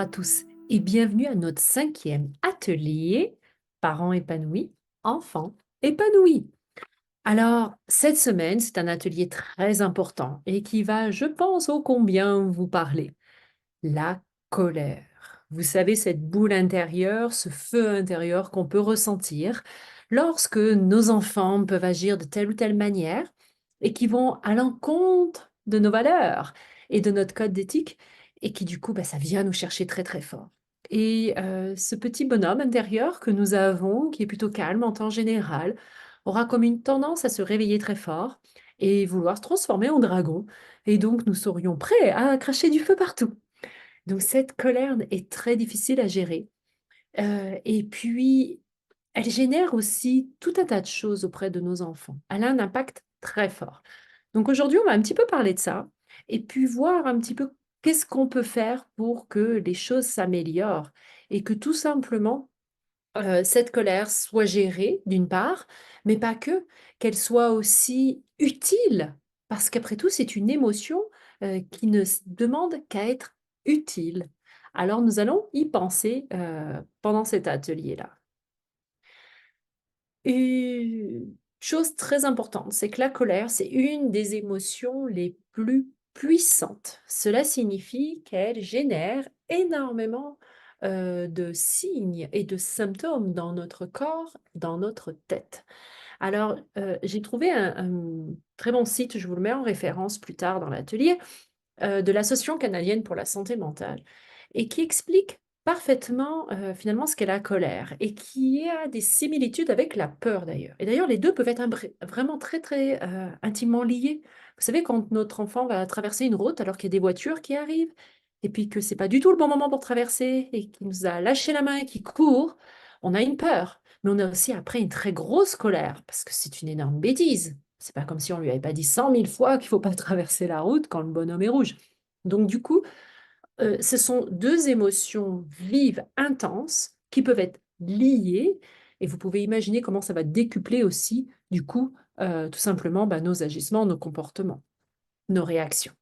à tous et bienvenue à notre 5e atelier Parents épanouis, enfants épanouis. Alors, cette semaine, c'est un atelier très important et qui va, je pense, ô combien vous parler. La colère. Vous savez, cette boule intérieure, ce feu intérieur qu'on peut ressentir lorsque nos enfants peuvent agir de telle ou telle manière et qui vont à l'encontre de nos valeurs et de notre code d'éthique et qui, du coup, ça vient nous chercher très, très fort. Et ce petit bonhomme intérieur que nous avons, qui est plutôt calme en temps général, aura comme une tendance à se réveiller très fort et vouloir se transformer en dragon. Et donc, nous serions prêts à cracher du feu partout. Donc cette colère est très difficile à gérer, et puis elle génère aussi tout un tas de choses auprès de nos enfants. Elle a un impact très fort. Donc aujourd'hui, on va un petit peu parler de ça et puis voir un petit peu qu'est-ce qu'on peut faire pour que les choses s'améliorent et que tout simplement, cette colère soit gérée d'une part, mais pas que, qu'elle soit aussi utile parce qu'après tout, c'est une émotion, qui ne demande qu'à être utile. Alors nous allons y penser, pendant cet atelier-là. Une chose très importante, c'est que la colère, c'est une des émotions les plus puissantes. Cela signifie qu'elle génère énormément de signes et de symptômes dans notre corps, dans notre tête. Alors, j'ai trouvé un très bon site, je vous le mets en référence plus tard dans l'atelier, de l'Association canadienne pour la santé mentale et qui explique parfaitement, finalement ce qu'est la colère et qui a des similitudes avec la peur d'ailleurs. Et d'ailleurs les 2 peuvent être vraiment très, très, intimement liés. Vous savez quand notre enfant va traverser une route alors qu'il y a des voitures qui arrivent et puis que c'est pas du tout le bon moment pour traverser et qu'il nous a lâché la main et qu'il court, on a une peur. Mais on a aussi après une très grosse colère parce que c'est une énorme bêtise. C'est pas comme si on lui avait pas dit 100 000 fois qu'il faut pas traverser la route quand le bonhomme est rouge. Donc du coup, ce sont 2 émotions vives, intenses, qui peuvent être liées et vous pouvez imaginer comment ça va décupler aussi, du coup, tout simplement, nos agissements, nos comportements, nos réactions.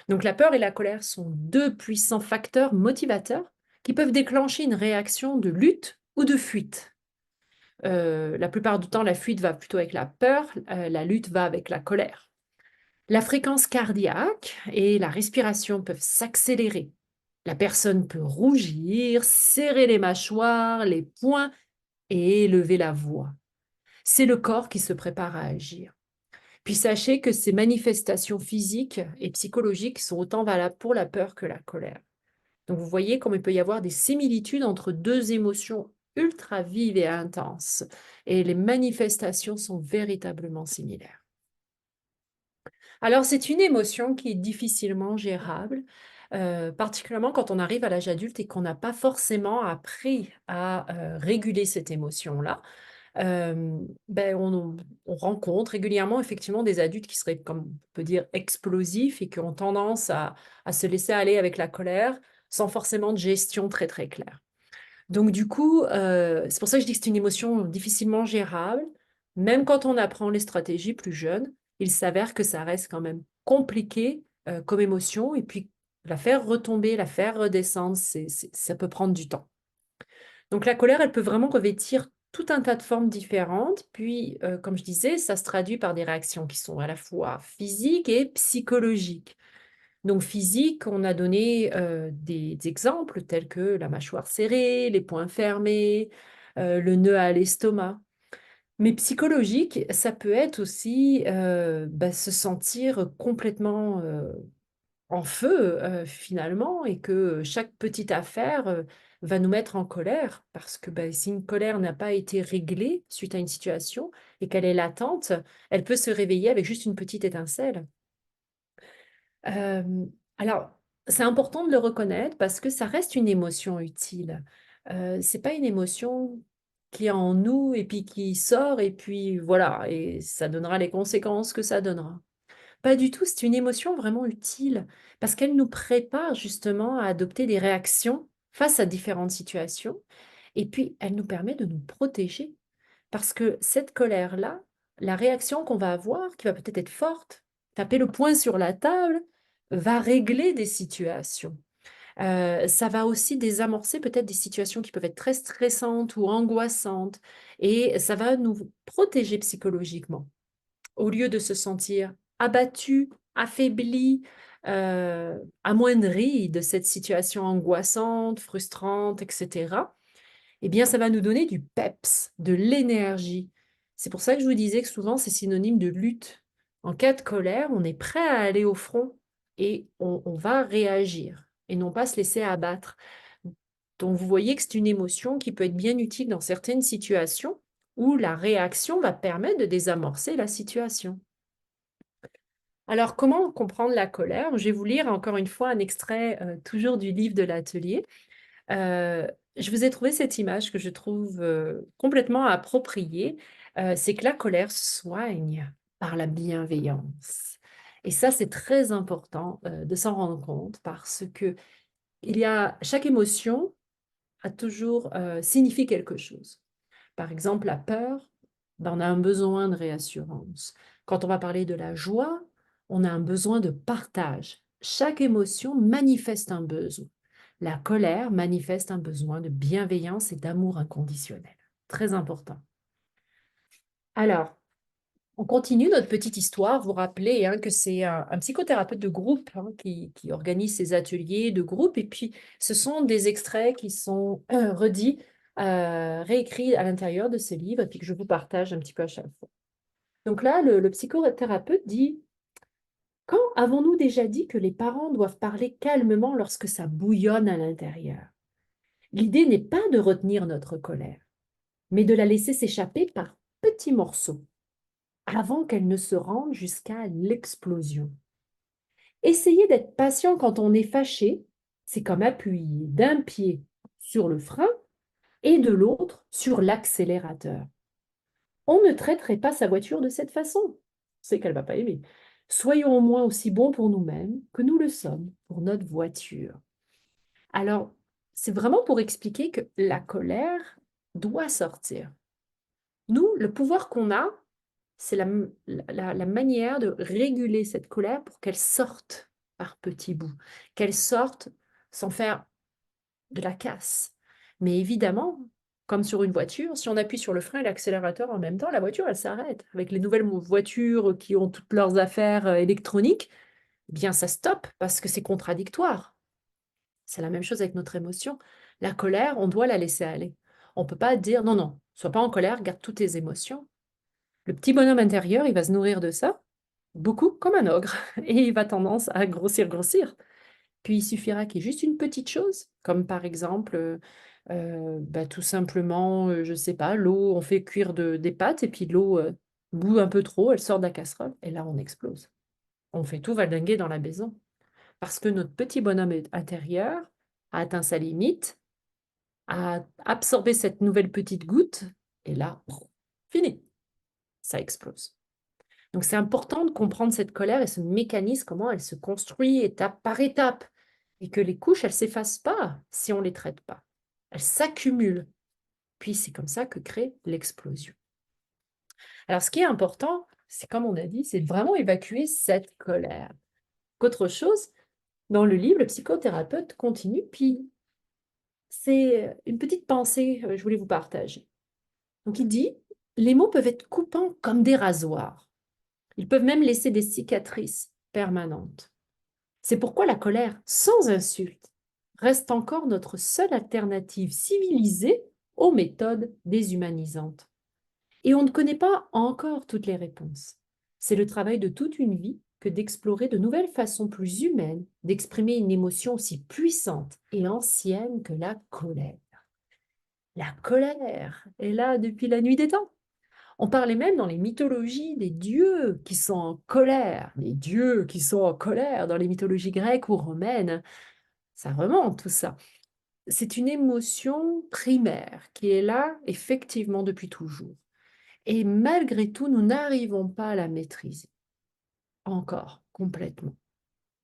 Donc la peur et la colère sont 2 puissants facteurs motivateurs qui peuvent déclencher une réaction de lutte ou de fuite. La plupart du temps, la fuite va plutôt avec la peur, la lutte va avec la colère. La fréquence cardiaque et la respiration peuvent s'accélérer. La personne peut rougir, serrer les mâchoires, les poings et élever la voix. C'est le corps qui se prépare à agir. Puis sachez que ces manifestations physiques et psychologiques sont autant valables pour la peur que la colère. Donc vous voyez comme il peut y avoir des similitudes entre 2 émotions ultra vives et intenses. Et les manifestations sont véritablement similaires. Alors, c'est une émotion qui est difficilement gérable, particulièrement quand on arrive à l'âge adulte et qu'on n'a pas forcément appris à, réguler cette émotion-là. On rencontre régulièrement effectivement des adultes qui seraient, comme on peut dire, explosifs et qui ont tendance à se laisser aller avec la colère, sans forcément de gestion très, très claire. Donc du coup, c'est pour ça que je dis que c'est une émotion difficilement gérable. Même quand on apprend les stratégies plus jeunes, il s'avère que ça reste quand même compliqué, comme émotion et puis la faire retomber, la faire redescendre, ça peut prendre du temps. Donc la colère, elle peut vraiment revêtir tout un tas de formes différentes. Puis, comme je disais, ça se traduit par des réactions qui sont à la fois physiques et psychologiques. Donc physique, on a donné des exemples tels que la mâchoire serrée, les poings fermés, le nœud à l'estomac. Mais psychologique, ça peut être aussi se sentir complètement en feu finalement et que chaque petite affaire va nous mettre en colère parce que si une colère n'a pas été réglée suite à une situation et qu'elle est latente, elle peut se réveiller avec juste une petite étincelle. Alors, c'est important de le reconnaître parce que ça reste une émotion utile. C'est pas une émotion qui est en nous et puis qui sort et puis voilà et ça donnera les conséquences que ça donnera. Pas du tout, c'est une émotion vraiment utile parce qu'elle nous prépare justement à adopter des réactions face à différentes situations et puis elle nous permet de nous protéger parce que cette colère-là, la réaction qu'on va avoir, qui va peut-être être forte, taper le poing sur la table, va régler des situations. Ça va aussi désamorcer peut-être des situations qui peuvent être très stressantes ou angoissantes et ça va nous protéger psychologiquement. Au lieu de se sentir abattu, affaibli, amoindri de cette situation angoissante, frustrante, et cetera, eh bien, ça va nous donner du peps, de l'énergie. C'est pour ça que je vous disais que souvent, c'est synonyme de lutte. En cas de colère, on est prêt à aller au front et on va réagir et non pas se laisser abattre. Donc, vous voyez que c'est une émotion qui peut être bien utile dans certaines situations où la réaction va permettre de désamorcer la situation. Alors, comment comprendre la colère? Je vais vous lire encore une fois un extrait toujours du livre de l'atelier. Heu, je vous ai trouvé cette image que je trouve, complètement appropriée, c'est que la colère soigne par la bienveillance et ça, c'est très important, de s'en rendre compte parce que il y a chaque émotion a toujours, signifie quelque chose. Par exemple, la peur, ben, on a un besoin de réassurance. Quand on va parler de la joie, on a un besoin de partage. Chaque émotion manifeste un besoin. La colère manifeste un besoin de bienveillance et d'amour inconditionnel. Très important. Alors, on continue notre petite histoire. Vous rappelez hein, que c'est un psychothérapeute de groupe hein, qui organise ces ateliers de groupe. Et puis, ce sont des extraits qui sont redits, réécrits à l'intérieur de ce livre et puis que je vous partage un petit peu à chaque fois. Donc là, le psychothérapeute dit, quand avons-nous déjà dit que les parents doivent parler calmement lorsque ça bouillonne à l'intérieur? L'idée n'est pas de retenir notre colère, mais de la laisser s'échapper par petits morceaux avant qu'elle ne se rende jusqu'à l'explosion. Essayer d'être patient quand on est fâché, c'est comme appuyer d'un pied sur le frein et de l'autre sur l'accélérateur. On ne traiterait pas sa voiture de cette façon. C'est qu'elle ne va pas aimer. Soyons au moins aussi bons pour nous-mêmes que nous le sommes pour notre voiture. Alors, c'est vraiment pour expliquer que la colère doit sortir. Nous, le pouvoir qu'on a, c'est la manière de réguler cette colère pour qu'elle sorte par petits bouts, qu'elle sorte sans faire de la casse. Mais évidemment, comme sur une voiture, si on appuie sur le frein et l'accélérateur en même temps, la voiture, elle s'arrête. Avec les nouvelles voitures qui ont toutes leurs affaires électroniques, eh bien ça stoppe parce que c'est contradictoire. C'est la même chose avec notre émotion. La colère, on doit la laisser aller. On ne peut pas dire non, non, sois pas en colère, garde toutes tes émotions. Le petit bonhomme intérieur, il va se nourrir de ça, beaucoup comme un ogre, et il va tendance à grossir, grossir. Puis il suffira qu'il y ait juste une petite chose, comme par exemple, bah, tout simplement, je ne sais pas, l'eau, on fait cuire des pâtes et puis l'eau bout un peu trop, elle sort de la casserole et là on explose. On fait tout valdinguer dans la maison parce que notre petit bonhomme intérieur a atteint sa limite, a absorbé cette nouvelle petite goutte et là, fini, ça explose. Donc c'est important de comprendre cette colère et ce mécanisme, comment elle se construit étape par étape. Et que les couches, elles ne s'effacent pas si on ne les traite pas. Elles s'accumulent. Puis c'est comme ça que crée l'explosion. Alors ce qui est important, c'est comme on a dit, c'est de vraiment évacuer cette colère. Qu'autre chose, dans le livre, le psychothérapeute continue, puis c'est une petite pensée que je voulais vous partager. Donc il dit, les mots peuvent être coupants comme des rasoirs. Ils peuvent même laisser des cicatrices permanentes. C'est pourquoi la colère, sans insulte, reste encore notre seule alternative civilisée aux méthodes déshumanisantes. Et on ne connaît pas encore toutes les réponses. C'est le travail de toute une vie que d'explorer de nouvelles façons plus humaines d'exprimer une émotion aussi puissante et ancienne que la colère. La colère est là depuis la nuit des temps. On parlait même dans les mythologies des dieux qui sont en colère, les dieux qui sont en colère dans les mythologies grecques ou romaines. Ça remonte tout ça. C'est une émotion primaire qui est là effectivement depuis toujours. Et malgré tout, nous n'arrivons pas à la maîtriser encore complètement.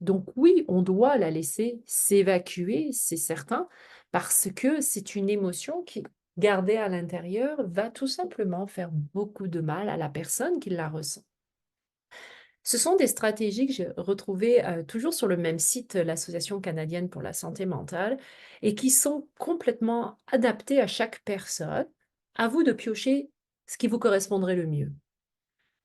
Donc oui, on doit la laisser s'évacuer, c'est certain, parce que c'est une émotion qui, gardée à l'intérieur, va tout simplement faire beaucoup de mal à la personne qui la ressent. Ce sont des stratégies que j'ai retrouvées toujours sur le même site, l'Association canadienne pour la santé mentale, et qui sont complètement adaptées à chaque personne. À vous de piocher ce qui vous correspondrait le mieux.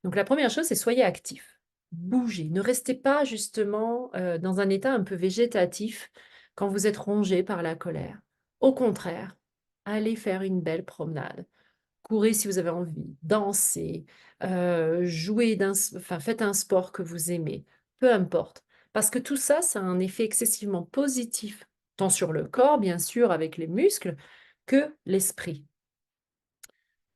Donc la première chose, c'est soyez actif. Bougez. Ne restez pas justement dans un état un peu végétatif quand vous êtes rongé par la colère. Au contraire, allez faire une belle promenade. Courez si vous avez envie, dansez, jouez enfin, faites un sport que vous aimez, peu importe. Parce que tout ça, ça a un effet excessivement positif, tant sur le corps, bien sûr, avec les muscles, que l'esprit.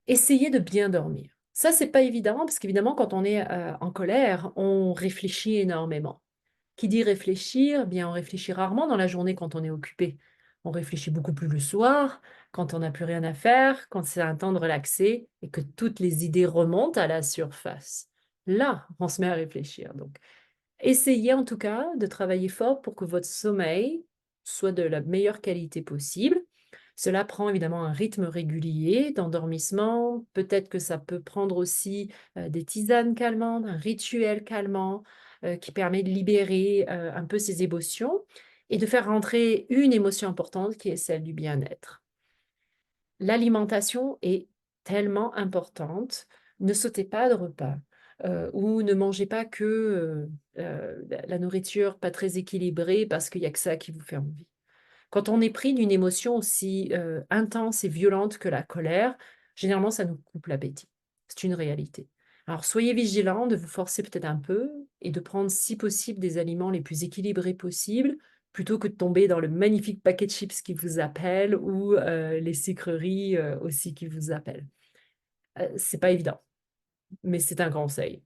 Essayez de bien dormir. Ça, c'est pas évident parce qu'évidemment, quand on est en colère, on réfléchit énormément. Qui dit réfléchir, eh bien, on réfléchit rarement dans la journée quand on est occupé. On réfléchit beaucoup plus le soir, quand on n'a plus rien à faire, quand c'est un temps de relaxer et que toutes les idées remontent à la surface. Là, on se met à réfléchir. Donc, essayez en tout cas de travailler fort pour que votre sommeil soit de la meilleure qualité possible. Cela prend évidemment un rythme régulier d'endormissement. Peut-être que ça peut prendre aussi des tisanes calmantes, un rituel calmant qui permet de libérer un peu ses émotions et de faire rentrer une émotion importante qui est celle du bien-être. L'alimentation est tellement importante. Ne sautez pas de repas ou ne mangez pas que la nourriture pas très équilibrée parce qu'il n'y a que ça qui vous fait envie. Quand on est pris d'une émotion aussi intense et violente que la colère, généralement, ça nous coupe l'appétit. C'est une réalité. Alors, soyez vigilants de vous forcer peut-être un peu et de prendre, si possible, des aliments les plus équilibrés possibles, plutôt que de tomber dans le magnifique paquet de chips qui vous appelle ou les sucreries aussi qui vous appellent. C'est pas évident, mais c'est un conseil.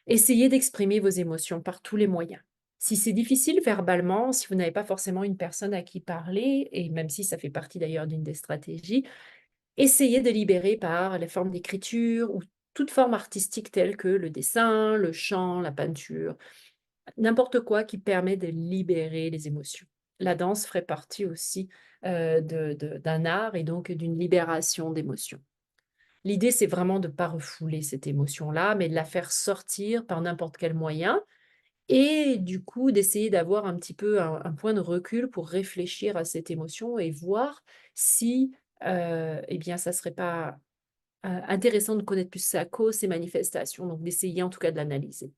Essayez d'exprimer vos émotions par tous les moyens. Si c'est difficile verbalement, si vous n'avez pas forcément une personne à qui parler, et même si ça fait partie d'ailleurs d'une des stratégies, essayez de libérer par la forme d'écriture ou toute forme artistique telle que le dessin, le chant, la peinture, n'importe quoi qui permet de libérer les émotions. La danse ferait partie aussi d'un art et donc d'une libération d'émotions. L'idée, c'est vraiment de ne pas refouler cette émotion-là, mais de la faire sortir par n'importe quel moyen et du coup, d'essayer d'avoir un petit peu un point de recul pour réfléchir à cette émotion et voir si, eh bien, ça serait pas, intéressant de connaître plus sa cause, ses manifestations, donc d'essayer en tout cas de l'analyser.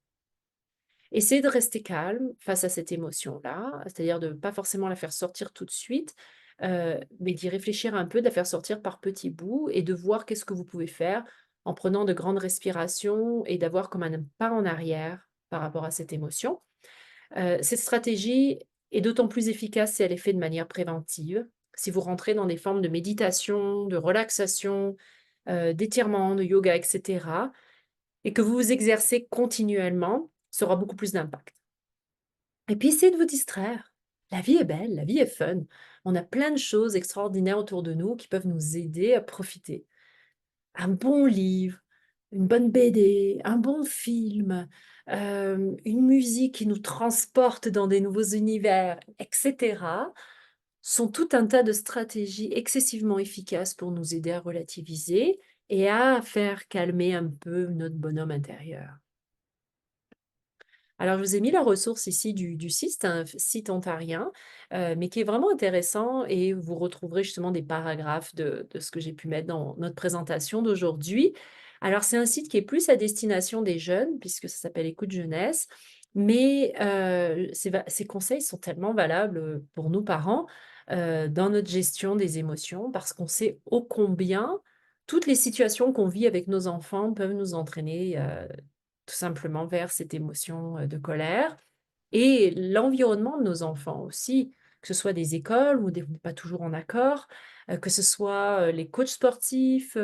Essayez de rester calme face à cette émotion-là, c'est-à-dire de ne pas forcément la faire sortir tout de suite, mais d'y réfléchir un peu, de la faire sortir par petits bouts et de voir qu'est-ce que vous pouvez faire en prenant de grandes respirations et d'avoir comme un pas en arrière par rapport à cette émotion. Cette stratégie est d'autant plus efficace si elle est faite de manière préventive. Si vous rentrez dans des formes de méditation, de relaxation, d'étirement, de yoga, et cetera, et que vous vous exercez continuellement, ça aura beaucoup plus d'impact. Et puis essayez de vous distraire. La vie est belle, la vie est fun. On a plein de choses extraordinaires autour de nous qui peuvent nous aider à profiter. Un bon livre, une bonne BD, un bon film, une musique qui nous transporte dans des nouveaux univers, et cetera, sont tout un tas de stratégies excessivement efficaces pour nous aider à relativiser et à faire calmer un peu notre bonhomme intérieur. Alors, je vous ai mis la ressource ici du site, c'est un site ontarien, mais qui est vraiment intéressant et vous retrouverez justement des paragraphes de ce que j'ai pu mettre dans notre présentation d'aujourd'hui. Alors, c'est un site qui est plus à destination des jeunes, puisque ça s'appelle Écoute Jeunesse, mais ces conseils sont tellement valables pour nous parents dans notre gestion des émotions, parce qu'on sait ô combien toutes les situations qu'on vit avec nos enfants peuvent nous entraîner tout simplement vers cette émotion de colère et l'environnement de nos enfants aussi, que ce soit des écoles où on n'est pas toujours en accord, que ce soit les coachs sportifs,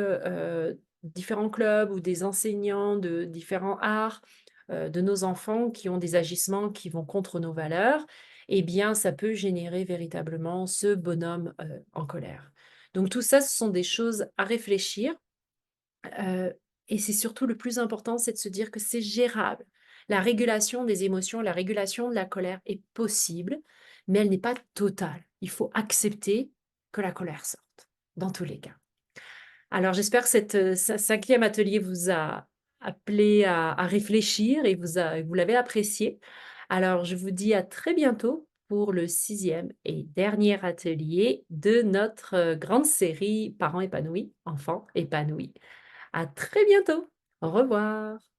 différents clubs ou des enseignants de différents arts, de nos enfants qui ont des agissements qui vont contre nos valeurs, eh bien, ça peut générer véritablement ce bonhomme en colère. Donc tout ça, ce sont des choses à réfléchir. Heu et c'est surtout le plus important, c'est de se dire que c'est gérable. La régulation des émotions, la régulation de la colère est possible, mais elle n'est pas totale. Il faut accepter que la colère sorte, dans tous les cas. Alors j'espère que cette, 5e atelier vous a appelé à réfléchir et vous l'avez apprécié. Alors je vous dis à très bientôt pour le sixième et dernier atelier de notre, grande série Parents épanouis, enfants épanouis. À très bientôt. Au revoir.